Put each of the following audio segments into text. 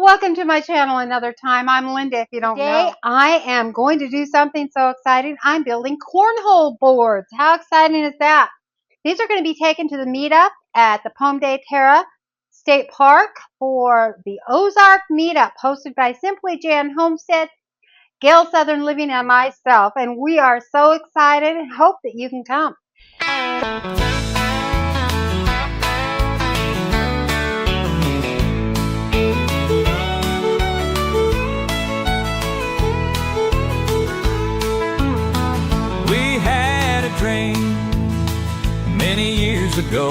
Welcome to my channel another time. I'm Linda, if you don't know. Today, I am going to do something so exciting. I'm building cornhole boards. How exciting is that? These are going to be taken to the meetup at the Palm de Terra State Park for the Ozark meetup hosted by Simply Jan Homestead, Gail Southern Living, and myself. And we are so excited and hope that you can come. Dream many years ago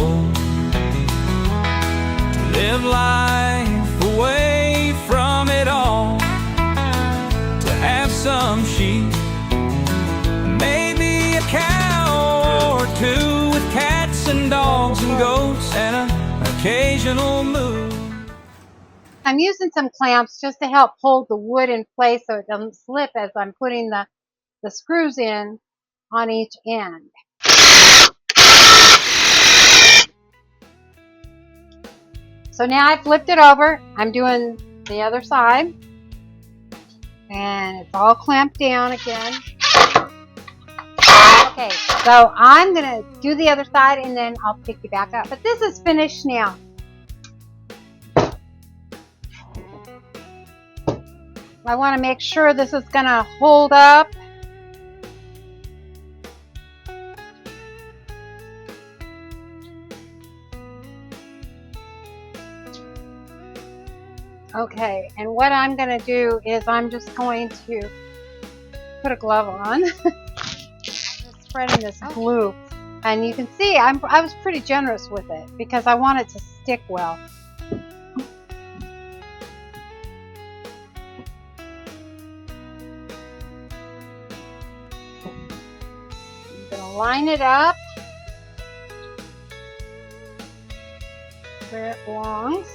to live life away from it all, to have some sheep, maybe a cow or two, with cats and dogs and goats and an occasional moo. I'm using some clamps just to help hold the wood in place so it doesn't slip as I'm putting the screws in on each end. So now I've flipped it over. I'm doing the other side. And it's all clamped down again. Okay, so I'm going to do the other side and then I'll pick you back up. But this is finished now. I want to make sure this is going to hold up. Okay, and what I'm going to do is I'm just going to put a glove on, spreading this glue, and you can see I was pretty generous with it because I want it to stick well. I'm going to line it up where it belongs.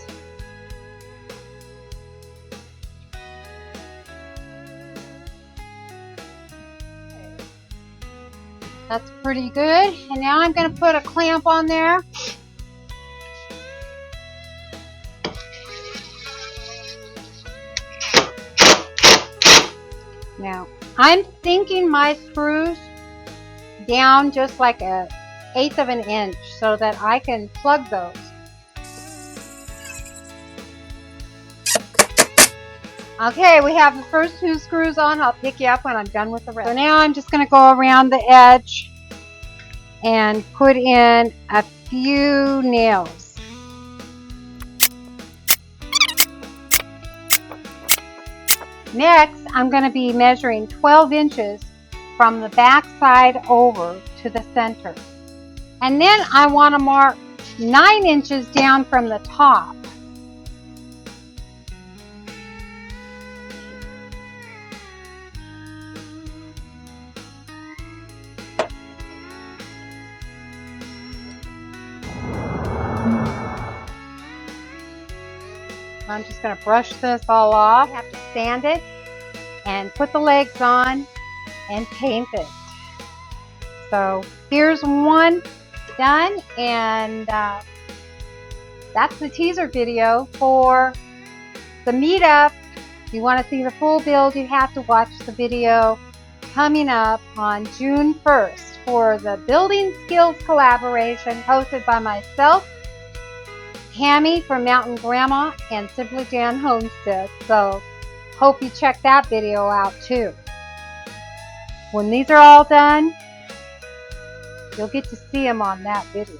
That's pretty good. And now I'm going to put a clamp on there. Now, I'm sinking my screws down just like 1/8 of an inch so that I can plug those. Okay, we have the first 2 screws on. I'll pick you up when I'm done with the rest. So now I'm just going to go around the edge and put in a few nails. Next, I'm going to be measuring 12 inches from the back side over to the center. And then I want to mark 9 inches down from the top. I'm just going to brush this all off. I have to sand it and put the legs on and paint it. So here's one done, and that's the teaser video for the meetup. If you want to see the full build, you have to watch the video coming up on June 1st for the Building Skills Collaboration hosted by myself, Tammy from Mountain Grandma, and Simply Jan Homestead. So hope you check that video out too. When these are all done, you'll get to see them on that video.